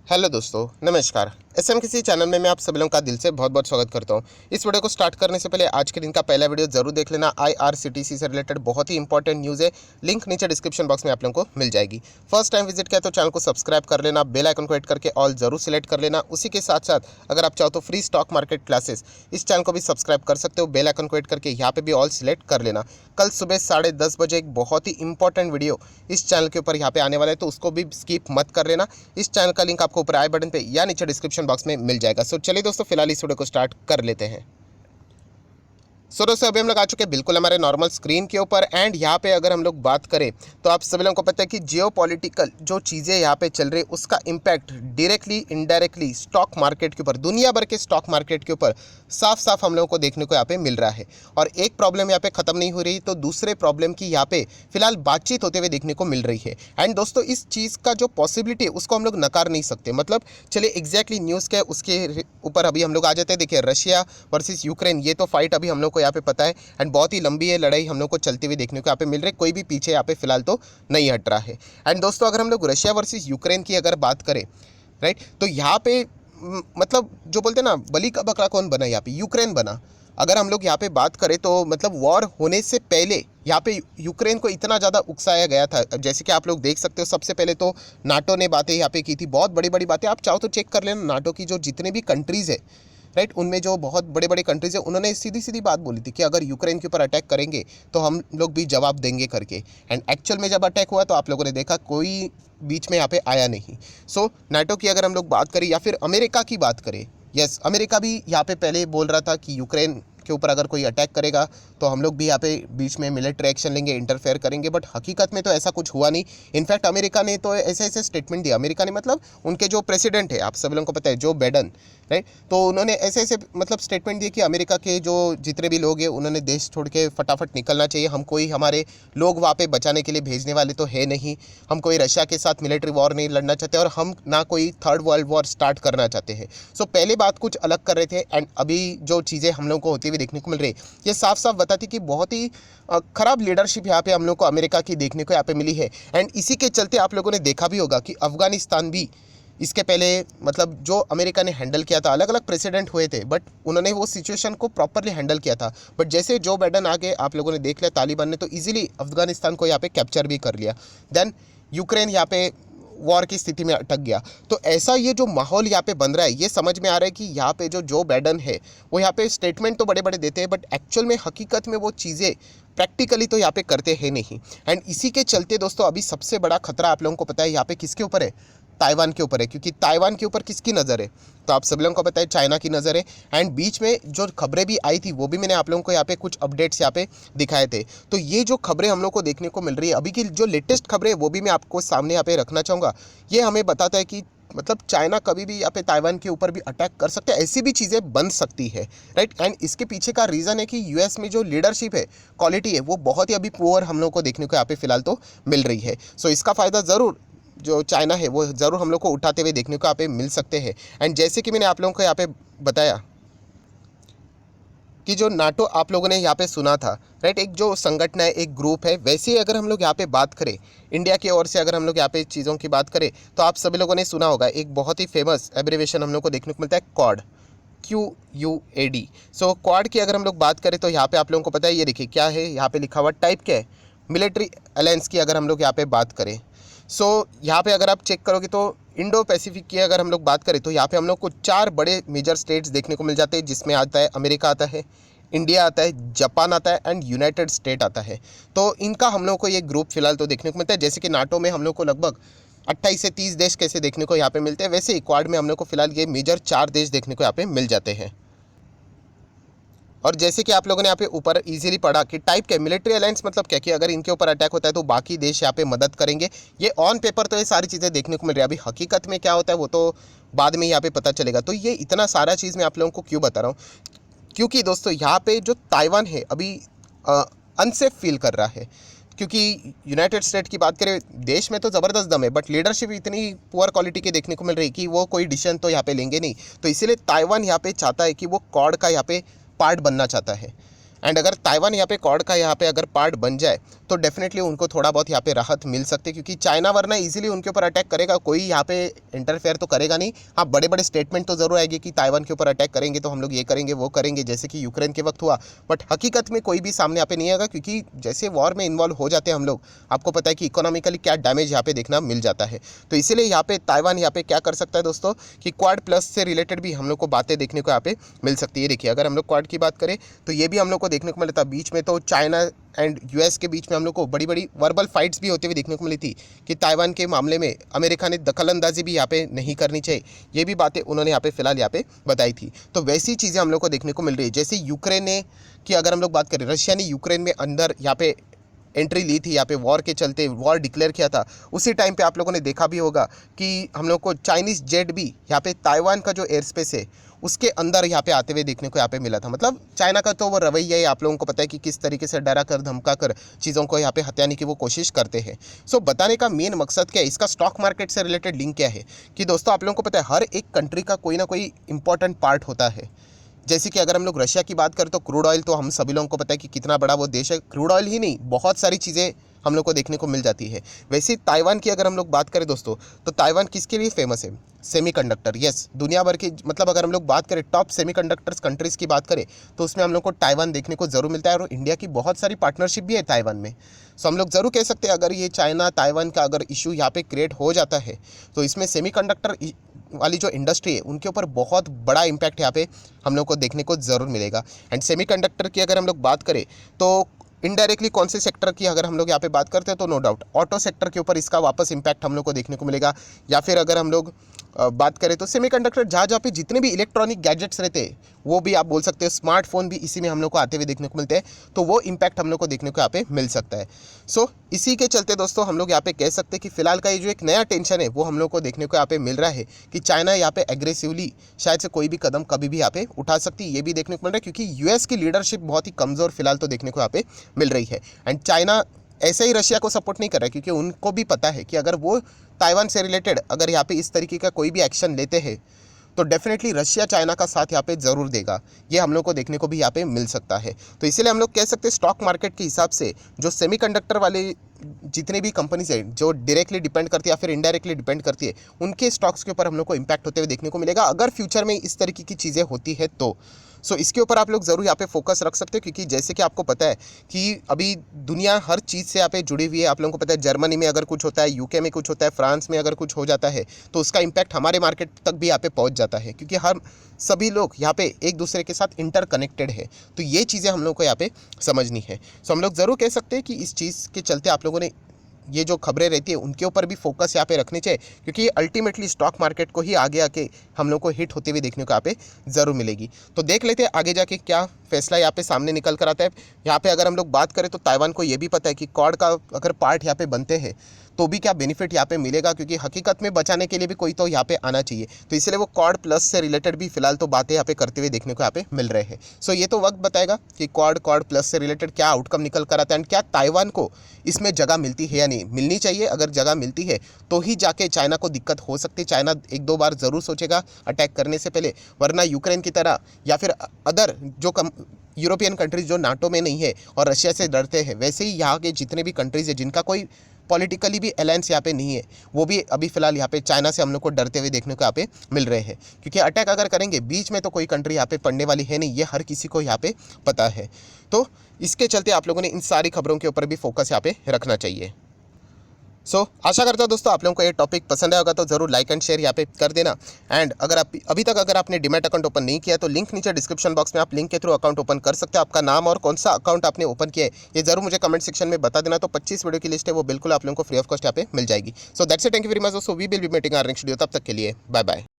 Hello दोस्तों, नमस्कार। SM किसी चैनल में मैं आप सभी लोगों का दिल से बहुत बहुत स्वागत करता हूं। इस वीडियो को स्टार्ट करने से पहले आज के दिन का पहला वीडियो जरूर देख लेना। आईआरसीटीसी से रिलेटेड बहुत ही इंपॉर्टेंट न्यूज़ है। लिंक नीचे डिस्क्रिप्शन बॉक्स में आप लोगों को मिल जाएगी। फर्स्ट टाइम विजिट किया तो चैनल को सब्सक्राइब कर लेना, बेल आइकन को हिट करके ऑल जरूर सिलेक्ट कर लेना। उसी के साथ साथ अगर आप चाहो तो फ्री स्टॉक मार्केट क्लासेस इस चैनल को भी सब्सक्राइब कर सकते हो। बेल आइकन को हिट करके यहाँ पे भी ऑल सिलेक्ट कर लेना। कल सुबह 10:30 बजे एक बहुत ही इंपॉर्टेंट वीडियो इस चैनल के ऊपर यहाँ पे आने वाला है, तो उसको भी स्किप मत कर लेना। इस चैनल का लिंक आपको ऊपर आई बटन पे या नीचे डिस्क्रिप्शन बॉक्स में मिल जाएगा। सो चलिए दोस्तों, फिलहाल इस वीडियो को स्टार्ट कर लेते हैं। सो दोस्तों, अभी हम लोग आ चुके हैं बिल्कुल हमारे नॉर्मल स्क्रीन के ऊपर। एंड यहाँ पे अगर हम लोग बात करें तो आप सभी लोगों को पता है कि जियोपॉलिटिकल जो चीज़ें यहाँ पे चल रही है उसका impact directly indirectly stock market के ऊपर, दुनिया भर के स्टॉक मार्केट के ऊपर साफ साफ हम लोगों को देखने को यहाँ पे मिल रहा है। और एक प्रॉब्लम यहाँ पे खत्म नहीं हो रही तो दूसरे प्रॉब्लम की यहाँ पे फिलहाल बातचीत होते हुए देखने को मिल रही है। एंड दोस्तों, इस चीज़ का जो पॉसिबिलिटी है उसको हम लोग नकार नहीं सकते। मतलब चलिए एग्जैक्टली न्यूज़ क्या है उसके ऊपर अभी हम लोग आ जाते हैं। देखिए, रशिया वर्सेस यूक्रेन, ये तो फाइट अभी हम लोग को यहाँ पे पता है एंड बहुत ही लंबी है लड़ाई हम लोग को चलती हुई देखने को यहाँ पे मिल रही है। कोई भी पीछे यहाँ पे फिलहाल तो नहीं हट रहा है। एंड दोस्तों, अगर हम लोग रशिया वर्सेस यूक्रेन की अगर बात करें, राइट, तो यहाँ पे मतलब जो बोलते हैं ना, बलि का बकरा कौन बना, यहाँ पे यूक्रेन बना। अगर हम लोग यहाँ पे बात करें तो मतलब वॉर होने से पहले यहाँ पे यूक्रेन को इतना ज़्यादा उकसाया गया था। जैसे कि आप लोग देख सकते हो, सबसे पहले तो नाटो ने बातें यहाँ पे की थी, बहुत बड़ी बड़ी बातें। आप चाहो तो चेक कर लेना, नाटो की जो जितने भी कंट्रीज़ है, राइट, उनमें जो बहुत बड़े बड़े कंट्रीज़ है, उन्होंने सीधी सीधी बात बोली थी कि अगर यूक्रेन के ऊपर अटैक करेंगे तो हम लोग भी जवाब देंगे करके। एंड एक्चुअल में जब अटैक हुआ तो आप लोगों ने देखा कोई बीच में यहाँ पे आया नहीं। सो नाटो की अगर हम लोग बात करें या फिर अमेरिका की बात करें, यस, अमेरिका भी यहाँ पे पहले बोल रहा था कि यूक्रेन के ऊपर अगर कोई अटैक करेगा तो हम लोग भी यहाँ पे बीच में मिलिट्री एक्शन लेंगे, इंटरफेयर करेंगे। बट हकीकत में तो ऐसा कुछ हुआ नहीं। इनफैक्ट अमेरिका ने तो ऐसे ऐसे स्टेटमेंट दिया। अमेरिका ने मतलब उनके जो प्रेसिडेंट है, आप सभी लोगों को पता है, जो बाइडेन, राइट, तो उन्होंने ऐसे ऐसे मतलब स्टेटमेंट दिए कि अमेरिका के जो जितने भी लोग हैं उन्होंने देश छोड़ के फटाफट निकलना चाहिए। हम कोई हमारे लोग वहाँ पे बचाने के लिए भेजने वाले तो है नहीं। हम कोई रशिया के साथ मिलिट्री वॉर नहीं लड़ना चाहते और हम ना कोई थर्ड वर्ल्ड वॉर स्टार्ट करना चाहते हैं। सो पहले बात कुछ अलग कर रहे थे एंड अभी जो चीज़ें हम लोग को होती हुई देखने को मिल रही है, ये साफ साफ बताती कि बहुत ही खराब लीडरशिप यहाँ पे हम लोग को अमेरिका की देखने को यहाँ पे मिली है। एंड इसी के चलते आप लोगों ने देखा भी होगा कि अफगानिस्तान भी इसके पहले मतलब जो अमेरिका ने हैंडल किया था, अलग अलग प्रेसिडेंट हुए थे बट उन्होंने वो सिचुएशन को प्रॉपरली हैंडल किया था। बट जैसे जो बाइडेन आ गए, आप लोगों ने देख लिया, तालिबान ने तो इजीली अफगानिस्तान को यहाँ पे कैप्चर भी कर लिया। देन यूक्रेन यहाँ पे वॉर की स्थिति में अटक गया। तो ऐसा ये जो माहौल यहाँ पे बन रहा है, ये समझ में आ रहा है कि यहाँ पे जो बाइडेन है वो यहाँ पे स्टेटमेंट तो बड़े बड़े देते हैं बट एक्चुअल में हकीकत में वो चीज़ें प्रैक्टिकली तो यहाँ पे करते हैं नहीं। एंड इसी के चलते दोस्तों, अभी सबसे बड़ा खतरा आप लोगों को पता है यहाँ पे किसके ऊपर है? ताइवान के ऊपर है। क्योंकि ताइवान के ऊपर किसकी नज़र है? तो आप सब लोगों को पता है चाइना की नज़र है। एंड बीच में जो खबरें भी आई थी वो भी मैंने आप लोगों को यहाँ पे कुछ अपडेट्स यहाँ पे दिखाए थे। तो ये जो खबरें हम लोग को देखने को मिल रही है, अभी की जो लेटेस्ट खबरें वो भी मैं आपको सामने यहाँ पे रखना चाहूँगा। ये हमें बताता है कि मतलब चाइना कभी भी यहाँ पे ताइवान के ऊपर भी अटैक कर सकते हैं, ऐसी भी चीज़ें बन सकती है, राइट। एंड इसके पीछे का रीज़न है कि यूएस में जो लीडरशिप है, क्वालिटी है, वो बहुत ही अभी पुअर हम लोग को देखने को यहाँ पे फिलहाल तो मिल रही है। सो इसका फ़ायदा ज़रूर जो चाइना है वो ज़रूर हम लोग को उठाते हुए देखने को यहाँ पे मिल सकते हैं। एंड जैसे कि मैंने आप लोगों को यहाँ पे बताया कि जो नाटो आप लोगों ने यहाँ पे सुना था, राइट, एक जो संगठन है, एक ग्रुप है, वैसे ही अगर हम लोग यहाँ पे बात करें इंडिया की ओर से, अगर हम लोग यहाँ पे चीज़ों की बात करें तो आप सभी लोगों ने सुना होगा एक बहुत ही फेमस एब्रिवेशन हम लोग को देखने को मिलता है, क्वाड, QUAD। सो क्वाड की अगर हम लोग बात करें तो यहाँ पे आप लोगों को पता है, ये देखिए क्या है यहाँ पे लिखा हुआ, टाइप क्या है, मिलिट्री अलायंस की अगर हम लोग यहाँ पे बात करें। सो यहाँ पे अगर आप चेक करोगे तो इंडो पैसिफिक की अगर हम लोग बात करें तो यहाँ पे हम लोग को 4 बड़े मेजर स्टेट्स देखने को मिल जाते हैं, जिसमें आता है अमेरिका, आता है इंडिया, आता है जापान, आता है एंड यूनाइटेड स्टेट आता है। तो इनका हम लोग को ये ग्रुप फिलहाल तो देखने को मिलता है। जैसे कि नाटो में हम लोग को लगभग 28 से 30 देश कैसे देखने को यहाँ पे मिलते हैं, वैसे ही क्वाड में हम लोग को फिलहाल ये मेजर 4 देश देखने को यहाँ पे मिल जाते हैं। और जैसे कि आप लोगों ने यहाँ पे ऊपर इजीली पढ़ा कि टाइप क्या, मिलिट्री अलायंस मतलब क्या, कि अगर इनके ऊपर अटैक होता है तो बाकी देश यहाँ पे मदद करेंगे। ये ऑन पेपर तो ये सारी चीज़ें देखने को मिल रही है, अभी हकीकत में क्या होता है वो तो बाद में यहाँ पे पता चलेगा। तो ये इतना सारा चीज़ मैं आप लोगों को क्यों बता रहा हूँ, क्योंकि दोस्तों यहाँ पे जो ताइवान है अभी अनसेफ फील कर रहा है। क्योंकि यूनाइटेड स्टेट की बात करें, देश में तो ज़बरदस्त दम है बट लीडरशिप इतनी पुअर क्वालिटी के देखने को मिल रही है कि वो कोई डिसीजन तो यहाँ पे लेंगे नहीं। तो इसीलिए ताइवान यहाँ पे चाहता है कि वो क्वाड का यहाँ पे पार्ट बनना चाहता है। एंड अगर ताइवान यहाँ पे क्वाड का यहाँ पे अगर पार्ट बन जाए तो डेफिनेटली उनको थोड़ा बहुत यहाँ पे राहत मिल सकती है, क्योंकि चाइना वरना इजीली उनके ऊपर अटैक करेगा, कोई यहाँ पे इंटरफेयर तो करेगा नहीं। हाँ, बड़े बड़े स्टेटमेंट तो जरूर आएगी कि ताइवान के ऊपर अटैक करेंगे तो हम लोग ये करेंगे वो करेंगे, जैसे कि यूक्रेन के वक्त हुआ, बट हकीकत में कोई भी सामने यहाँ पे नहीं आएगा, क्योंकि जैसे वॉर में इन्वॉल्व हो जाते हैं हम लोग, आपको पता है कि इकोनॉमिकली क्या डैमेज यहाँ पे देखना मिल जाता है। तो इसीलिए यहाँ पे ताइवान यहाँ पे क्या कर सकता है दोस्तों कि क्वाड प्लस से रिलेटेड भी हम लोग को बातें देखने को यहाँ पे मिल सकती है। देखिए, अगर हम लोग क्वाड की बात करें तो ये भी हम लोग को देखने को मिला था। बीच में तो चाइना एंड यूएस के बीच में हम लोग को बड़ी बड़ी वर्बल फाइट्स भी होते हुए देखने को मिली थी कि ताइवान के मामले में अमेरिका ने दखलंदाजी भी यहाँ पे नहीं करनी चाहिए, ये भी बातें उन्होंने यहाँ पे फिलहाल यहाँ पे बताई थी। तो वैसी चीज़ें हम लोग को देखने को मिल रही है। जैसे यूक्रेन ने कि अगर हम लोग बात करें, रशिया ने यूक्रेन में अंदर यहाँ पे एंट्री ली थी, यहाँ पे वॉर के चलते वॉर डिक्लेयर किया था, उसी टाइम पे आप लोगों ने देखा भी होगा कि हम लोग को चाइनीज़ जेट भी यहाँ पे ताइवान का जो एयर स्पेस है उसके अंदर यहाँ पे आते हुए देखने को यहाँ पे मिला था। मतलब चाइना का तो वो रवैया है, आप लोगों को पता है कि किस तरीके से डरा कर धमका कर चीज़ों को यहाँ पे हथियाने की वो कोशिश करते हैं। सो बताने का मेन मकसद क्या है, इसका स्टॉक मार्केट से रिलेटेड लिंक क्या है कि दोस्तों आप लोगों को पता है हर एक कंट्री का कोई ना कोई इंपॉर्टेंट पार्ट होता है। जैसे कि अगर हम लोग रशिया की बात करें तो क्रूड ऑयल तो हम सभी लोगों को पता है कि कितना बड़ा वो देश है। क्रूड ऑयल ही नहीं, बहुत सारी चीज़ें हम लोग को देखने को मिल जाती है। वैसे ताइवान की अगर हम लोग बात करें दोस्तों, तो ताइवान किसके लिए फेमस है? सेमीकंडक्टर। यस, दुनिया भर की, मतलब अगर हम लोग बात करें टॉप सेमीकंडक्टर्स कंट्रीज़ की बात करें तो उसमें हम लोग को ताइवान देखने को ज़रूर मिलता है, और इंडिया की बहुत सारी पार्टनरशिप भी है ताइवान में। सो हम लोग ज़रूर कह सकते हैं अगर ये चाइना ताइवान का अगर इशू यहाँ पे क्रिएट हो जाता है तो इसमें सेमीकंडक्टर वाली जो इंडस्ट्री है उनके ऊपर बहुत बड़ा इम्पैक्ट यहाँ पे हम लोग को देखने को ज़रूर मिलेगा। एंड सेमीकंडक्टर की अगर हम लोग बात करें तो इनडायरेक्टली कौन से सेक्टर की अगर हम लोग यहाँ पे बात करते हैं तो नो डाउट ऑटो सेक्टर के ऊपर इसका वापस इम्पैक्ट हम लोग को देखने को मिलेगा। या फिर अगर हम लोग बात करें तो सेमीकंडक्टर जहाँ पे जितने भी इलेक्ट्रॉनिक गैजेट्स रहते हैं वो भी आप बोल सकते हो, स्मार्टफोन भी इसी में हम लोग को आते हुए देखने को मिलते हैं, तो वो इम्पैक्ट हम लोग को देखने को यहाँ पे मिल सकता है। सो इसी के चलते दोस्तों हम लोग यहाँ पे कह सकते हैं कि फिलहाल का ये जो एक नया टेंशन है वो हम लोग को देखने को यहाँ पे मिल रहा है कि चाइना यहाँ पे एग्रेसिवली शायद से कोई भी कदम कभी भी यहाँ पे उठा सकती है, ये भी देखने को मिल रहा है, क्योंकि यूएस की लीडरशिप बहुत ही कमज़ोर फिलहाल तो देखने को यहाँ पे मिल रही है। एंड चाइना ऐसे ही रशिया को सपोर्ट नहीं कर रहा है, क्योंकि उनको भी पता है कि अगर वो ताइवान से रिलेटेड अगर यहाँ पे इस तरीके का कोई भी एक्शन लेते हैं तो डेफिनेटली रशिया चाइना का साथ यहाँ पे ज़रूर देगा, ये हम लोग को देखने को भी यहाँ पे मिल सकता है। तो इसीलिए हम लोग कह सकते हैं स्टॉक मार्केट के हिसाब से जो सेमीकंडक्टर वाले जितने भी कंपनीज है जो डायरेक्टली डिपेंड करती है या फिर इनडायरेक्टली डिपेंड करती है, उनके स्टॉक्स के ऊपर हम लोग को इम्पैक्ट होते हुए देखने को मिलेगा अगर फ्यूचर में इस तरीके की चीज़ें होती है तो। सो इसके ऊपर आप लोग ज़रूर यहाँ पे फोकस रख सकते हो, क्योंकि जैसे कि आपको पता है कि अभी दुनिया हर चीज़ से यहाँ पे जुड़ी हुई है। आप लोगों को पता है जर्मनी में अगर कुछ होता है, यूके में कुछ होता है, फ्रांस में अगर कुछ हो जाता है तो उसका इम्पैक्ट हमारे मार्केट तक भी यहाँ पे पहुँच जाता है, क्योंकि हम सभी लोग यहाँ पे एक दूसरे के साथ इंटरकनेक्टेड है। तो ये चीज़ें हम लोग को यहाँ पे समझनी है। सो हम लोग ज़रूर कह सकते हैं कि इस चीज़ के चलते आप लोगों ने ये जो खबरें रहती है उनके ऊपर भी फोकस यहाँ पे रखनी चाहिए, क्योंकि अल्टीमेटली स्टॉक मार्केट को ही आगे आके हम लोग को हिट होते हुए देखने को यहाँ पे ज़रूर मिलेगी। तो देख लेते हैं आगे जाके क्या फैसला यहाँ पे सामने निकल कर आता है। यहाँ पे अगर हम लोग बात करें तो ताइवान को ये भी पता है कि क्वाड का अगर पार्ट यहाँ पे बनते हैं तो भी क्या बेनिफिट यहाँ पे मिलेगा, क्योंकि हकीकत में बचाने के लिए भी कोई तो यहाँ पे आना चाहिए। तो इसलिए वो क्वाड प्लस से रिलेटेड भी फिलहाल तो बातें यहाँ पे करते हुए देखने को यहाँ पे मिल रहे हैं। सो ये तो वक्त बताएगा कि क्वाड प्लस से रिलेटेड क्या आउटकम निकल कर आता है, एंड क्या ताइवान को इसमें जगह मिलती है या नहीं मिलनी चाहिए। अगर जगह मिलती है तो ही जाके चाइना को दिक्कत हो सकती है। चाइना एक दो बार ज़रूर सोचेगा अटैक करने से पहले, वरना यूक्रेन की तरह या फिर अदर जो यूरोपियन कंट्रीज जो नाटो में नहीं है और रशिया से डरते हैं, वैसे ही यहाँ के जितने भी कंट्रीज़ है जिनका कोई पॉलिटिकली भी अलायंस यहाँ पे नहीं है, वो भी अभी फिलहाल यहाँ पे चाइना से हम लोग को डरते हुए देखने को यहाँ पे मिल रहे हैं, क्योंकि अटैक अगर करेंगे बीच में तो कोई कंट्री यहाँ पे पड़ने वाली है नहीं, ये हर किसी को यहाँ पे पता है। तो इसके चलते आप लोगों ने इन सारी खबरों के ऊपर भी फोकस यहाँ पे रखना चाहिए। आशा करता हूँ दोस्तों आप लोगों को ये टॉपिक पसंद आया होगा, तो ज़रूर लाइक एंड शेयर यहाँ पे कर देना। एंड अगर आप अभी तक अगर आपने डीमैट अकाउंट ओपन नहीं किया तो लिंक नीचे डिस्क्रिप्शन बॉक्स में आप लिंक के थ्रू अकाउंट ओपन कर सकते हैं। आपका नाम और कौन सा अकाउंट आपने ओपन किया है ये ज़रूर मुझे कमेंट सेक्शन में बता देना। तो 25 वीडियो की लिस्ट है वो बिल्कुल आप लोगों को फ्री ऑफ कॉस्ट यहाँ पे मिल जाएगी। So that's it, thank you very much दोस्तों, we will be meeting our next video. तब तक के लिए बाय बाय।